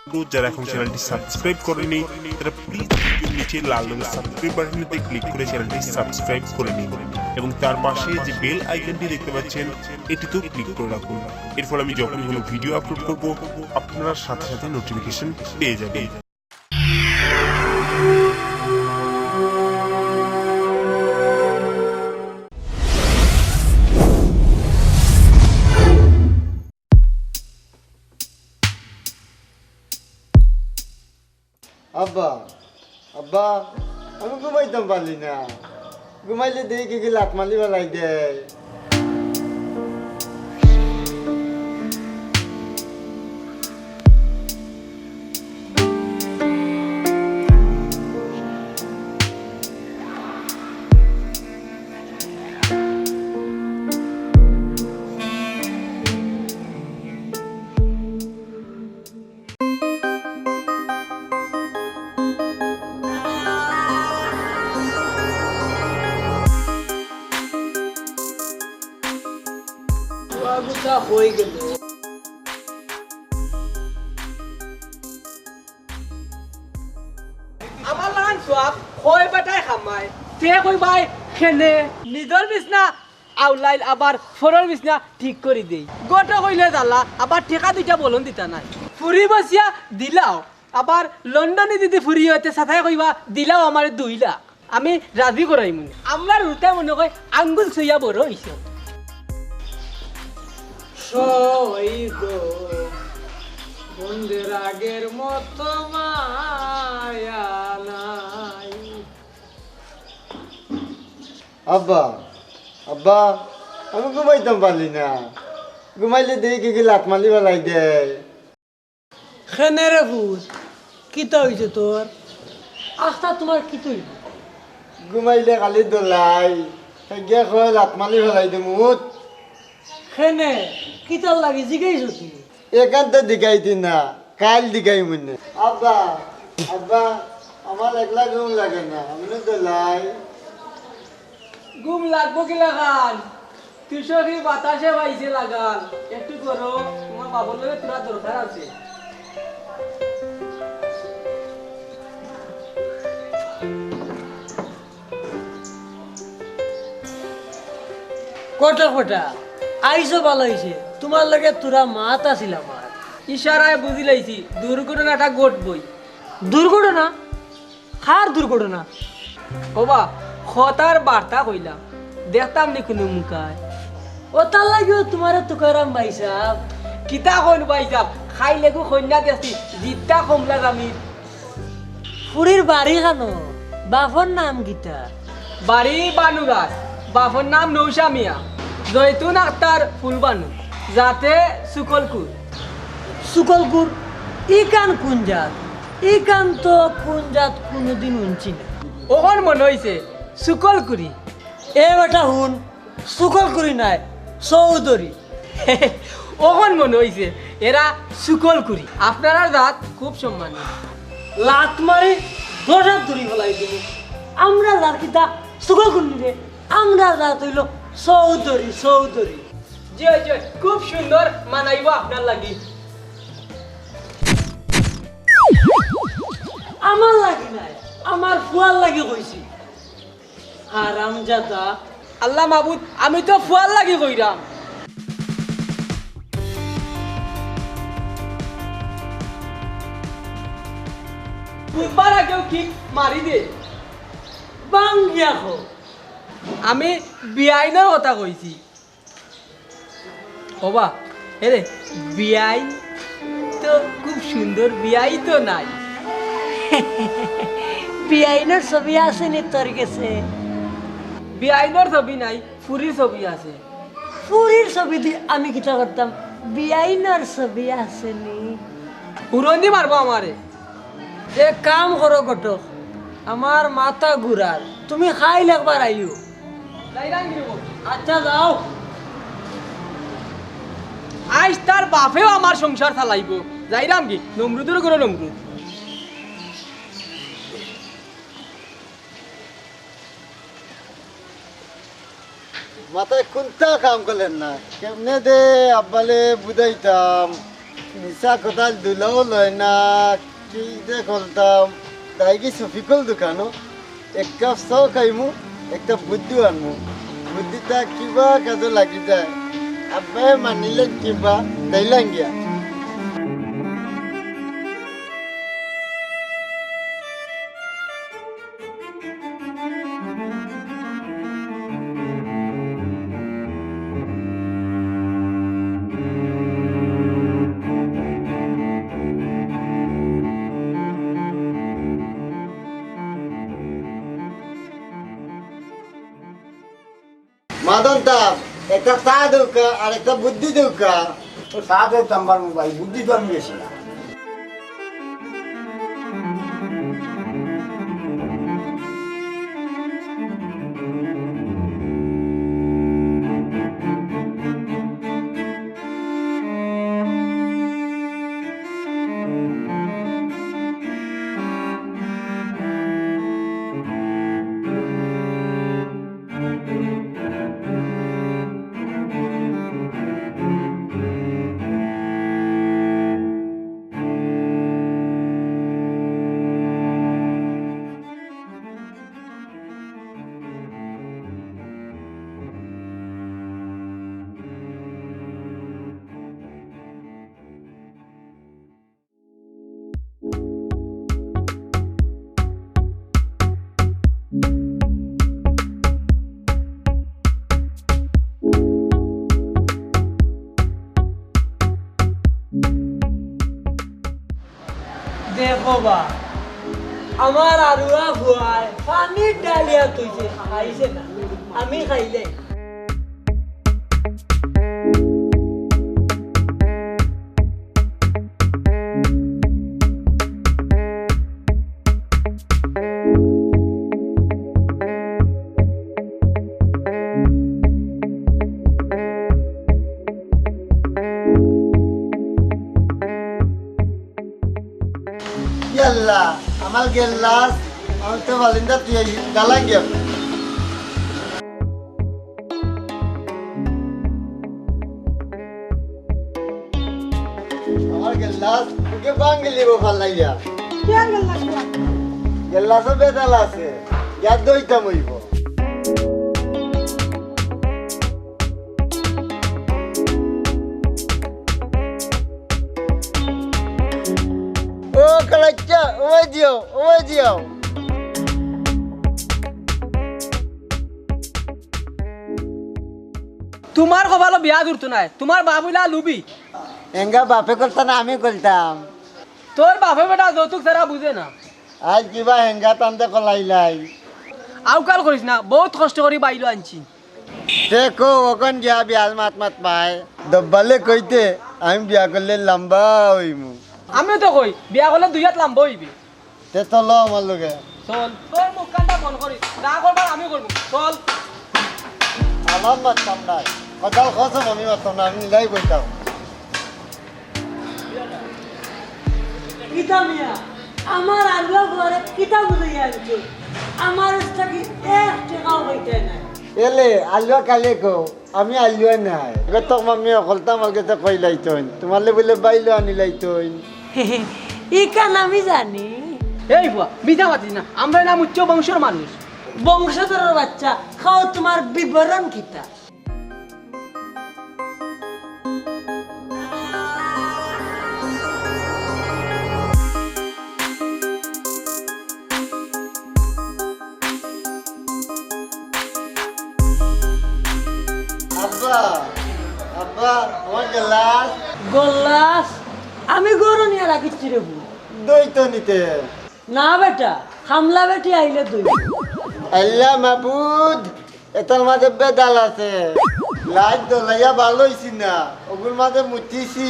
যারা এখন চ্যানেলটি সাবস্ক্রাইব করেনি তারা প্লিজ ভিডিওর নিচে লাল রঙের সাবস্ক্রাইব বাটনটিতে ক্লিক করে চ্যানেলটি সাবস্ক্রাইব করে নিন এবং তার পাশে যে বেল আইকনটি দেখতে পাচ্ছেন এটিতেও ক্লিক করে রাখুন। এরপর আমি যখন কোনো ভিডিও আপলোড করব আপনারা সাথে সাথে নোটিফিকেশন পেয়ে যাবেন। আব্বা আব্বা আমি ঘুমাইতাম পারলি না, ঘুমাইলে দেখি কি লাত মালি বেলাই দেয়। হয়ে গেল আমার লান সব হয় বাটাই খামায় তে কই ভাই খেনে নিজর বিছনা আউলাইল আবার ফরর বিছনা ঠিক করে দেই গোটা কইলে জালা আবার ঠেকা দুইটা বলন দিতা নাই ফুরি বসিয়া দিলাও আবার লন্ডনে দিদি ফুরি হইতে সাথায় কইবা দিলাও আমারে 2 লাখ আমি রাজি করাইমু আমরার রুতে মনে কই আঙ্গুল ছইয়া বড় হইছে বন্ধের আগের মতো মায়া নাই। আব্বা আব্বা আমি ঘুমাইতাম পারলি না, ঘুমাইলে দেখি কি লাত মালি বেলাই দেয়। খেনে রে ভূত কিতা হইছে তোর আস্থা তোমার কি তুই ঘুমাইলে খালি দোলাই গিয়া কয় লাত মালি বেলাই দে মুত। খেনে কিতার লাগি জিগাইছো তুই একান্ত দিগাইতি না, কাল দিগাই মনে। আব্বা আব্বা আমার একলা ঘুম লাগে না, আমি দোলাই। ঘুম লাগবো কি লাগান তুই সরি বাতাসে বাইছে লাগান একটু করো তোমার বাবার লগে তোরা দরকার আছে কটা কটা আইসো ভালো হয়েছে তোমার লাগে তোরা মাত আসিল আমার ইশারায় বুঝি লাইছি দুর্ঘটনাটা ঘটবই দুর্ঘটনা কার দুর্ঘটনা ওবা খতার বার্তা কইলাম দেখতাম নি কোনো মুখায় ও তার লাগিও তোমার তুকারাম ভাই সাহ কিতা কইন ভাই সাহেব খাইলে গো কন্যা দেখছি জিদ্দা কমলা জামি ফুরির বাড়ি খানো বাফর নাম গীতা বাড়ি বানুগাছ বাপর নাম নৌশা মিয়া জৈতুন আক্তার ফুলবানু যাতে সুকলকুর সুকলকুর ইকান কুঞ্জাত ইকান তো কুঞ্জাত কোনোদিন উনছি না ওখন মনে হইছে সুকলকুরি এ বেটা হুন সুকলকুরি নাই চৌধুরী ওখন মনে হইছে এরা সুকলকুরি আপনারা জাত খুব সম্মানী লাত মারি দশার ধরি ফেলাই দিব আমরা যার কিতা সুকলকুরি রে আমরা জাত হইল চৌধুরী চৌধুরী জয় জয় খুব সুন্দর মানাইব আপনার লাগি আমার লাগি নাই আমার ফুয়ার লাগি কইছি আরাম জাদা আল্লাহ মাহবুদ আমি তো ফুয়ার লাগি কইরাম বুধবার আগেও কিক মারি দে বাঙ্গিয়া খো আমি বিআইনের কথা কইছি ওবা এরে বিআইন তো খুব সুন্দর বিআই তো নাই বিআইনের ছবি আছে নি তোর কাছে বিআইনের ছবি নাই ফুরির ছবি আছে ফুরির ছবি দি আমি কিতা করতাম বিআইনের ছবি আছে নি উড়ন্দি মারবো আমারে এক কাম করো ঘটক আমার মাথা ঘুরার তুমি খাইলে একবার আইও আচ্ছা যাও আজ তার বাপেও আমার সংসার চালাইব যাইরাম কি নমরুদের করে নমরুদ মাথায় কোনটা কাম করলেন না, কেমনে দে আব্বালে বুঝাইতাম মিশা কথা দুলাও লয় না কি যে করতাম তাই কি সফিকল দোকানো এক কাপ চাও খাইমু একটা বুদ্ধি আনমু বুদ্ধিটা কিবা কাজে লাগি যায় আব্বাই মানিলেন কিবা তাইলাম গিয়া মাদন তাপ একটা চা দৌকা আর একটা বুদ্ধি দৌকা তো সাথে চাম্বার মোবাইল বুদ্ধি তো আমি গেছি না দেখো বা আমার আরুয়া ভুয়ায় পানির ডালিয়া তুইছে খাইছে না আমি খাইলে ইয়াল্লা আমার গেল্লাস আমার তো বালিন্দা তুই গালা গিয়া আমার গেল্লাস ওকে বাঙ্গলি ভাল লাগিয়া গেল্লাসও বেতাল আছে ইয়ার দইটা মইব ও কালাচ্চা ওই দিও তোমার কপালো বিয়া দূরতো নাই তোমার বাপ হইলা লুবি এঙ্গা বাপে করতাম না আমি করতাম তোর বাপে বেটা যৌতুক ছাড়া বুঝে না আজ কিবা হেঙ্গা টানতে কলাইলাই আউকাল করিস না বহুত কষ্ট করে বাইলো আনছি দেখো ওখান গিয়া বিয়াল মাত পায় দব্বালে কইতে আমি বিয়া করলে লম্বা হইমু আমিও তো কই বিয়া করলে দুই হাত লাম্ব হইবি তে তো ল আমার লগে চল তোর মুখ কানটা বন করিস না করবার আমি করবো চল আমার মারতাম নাই কদাল খসম আমি মারতাম না আমি নিলাই বইতাম কিতা মিয়া আমার আরুয়া ভুয়ারে কিতা বুঝাইয়া আনছো আমার থাকি এক টাকাও হইতে নাই এলে আলুয়া কালে কো আমি আলুয়া নাই গত মামি অকলতাম আগে তো কইলাই তইন তোমালে বলে বাইলো আনিলাই তইন ই কান আমি জানি এই বুয়া মিথ্যা মাতিস না আমরা নাম উচ্চ বংশের মানুষ বংশধরের বাচ্চা খাও তোমার বিবরণ কিতা আব্বা আব্বা আমার গ্লাস গোল্লাস আমি গরু নিয়ে রাখিচ্ছি রে বউ। দই তো নিতে না বেটা হামলা বেটি আইলে দুই আল্লাহ মাবুদ এটার মাঝে বেদাল আছে লাইট দলাইয়া ভালো হইছি না ওগুর মাঝে মুচিছি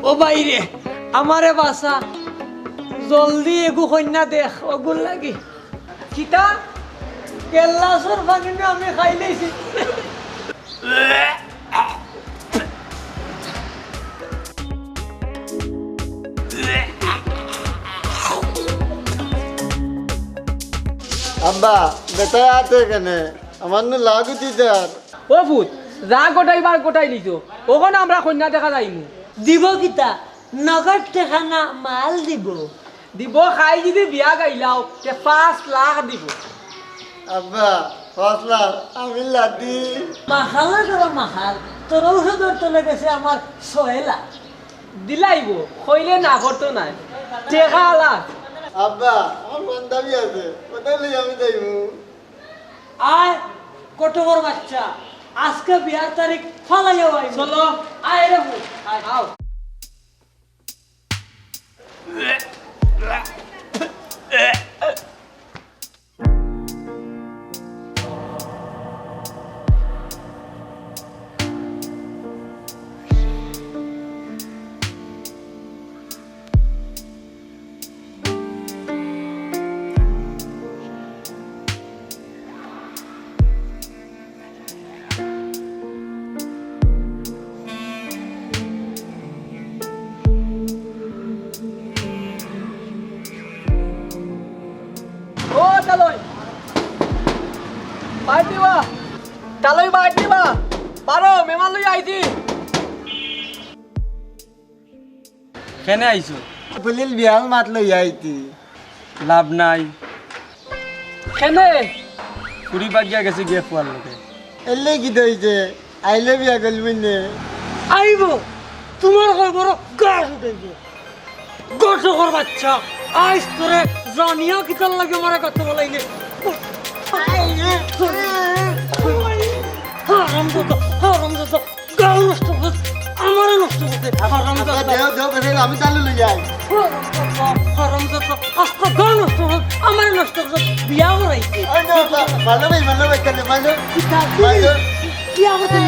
ও বাইরে আমারে বাসা জলদি এগু কন্যা দেখ ওগুন লাগি কিতা কেল্লাসর পানি আমি খাই লইছি আব্বা বেটায় আছে এখানে আমার নু লাগু দিদার ও ভূত যা গোটাইবার গোটাই নিত ওখানে আমরা কন্যা দেখা যাইমু দিব কিতা নগদ টেকা না মাল দিব দিব খাই যদি বিয়া গাইলাও তে 5 লাখ দিব আব্বা ফসলা আমি লাদি মাখালা ধরো মাখাল তোর ঔষধের তলে গেছে আমার 6 লাখ দিলাইব কইলে না করতো নাই টেকা লাখ আব্বা আমার বান্ধবী আছে কোথায় লই আমি যাইমু আয় কটকর বাচ্চা আজকে বিয়ার তারিখ ফলাইয়া আই চলো আয় রে ভূত, আয় আও ও তালই বাইট দিবা তালই বাইট দিবা পারো মেমান লই আইছি কেনে আইছো পুলিল বিয়াল মাত লই আইতি লাভ নাই কেনে ফুরি বাগিয়া গেছে গিয়ে ফুয়ার লোকে এলে কি দইছে আইলে বিয়া গলবি নে আইব তোমার কই বড় গাছ উঠাইব কটকর বাচ্চা আইস তোরে জানিয়া কিতার লাগে মারা কথা বলাইলে হারাম দাদা গাও নষ্ট করছে আমারে নষ্ট করছে হারাম দাদা দেও দেও বেশি আমি চালু লই যাই হারাম দাদা আজকে গাও নষ্ট করছে আমারে নষ্ট করছে বিয়া করাইছে ভালো ভাই কেন ভালো বিয়া করতে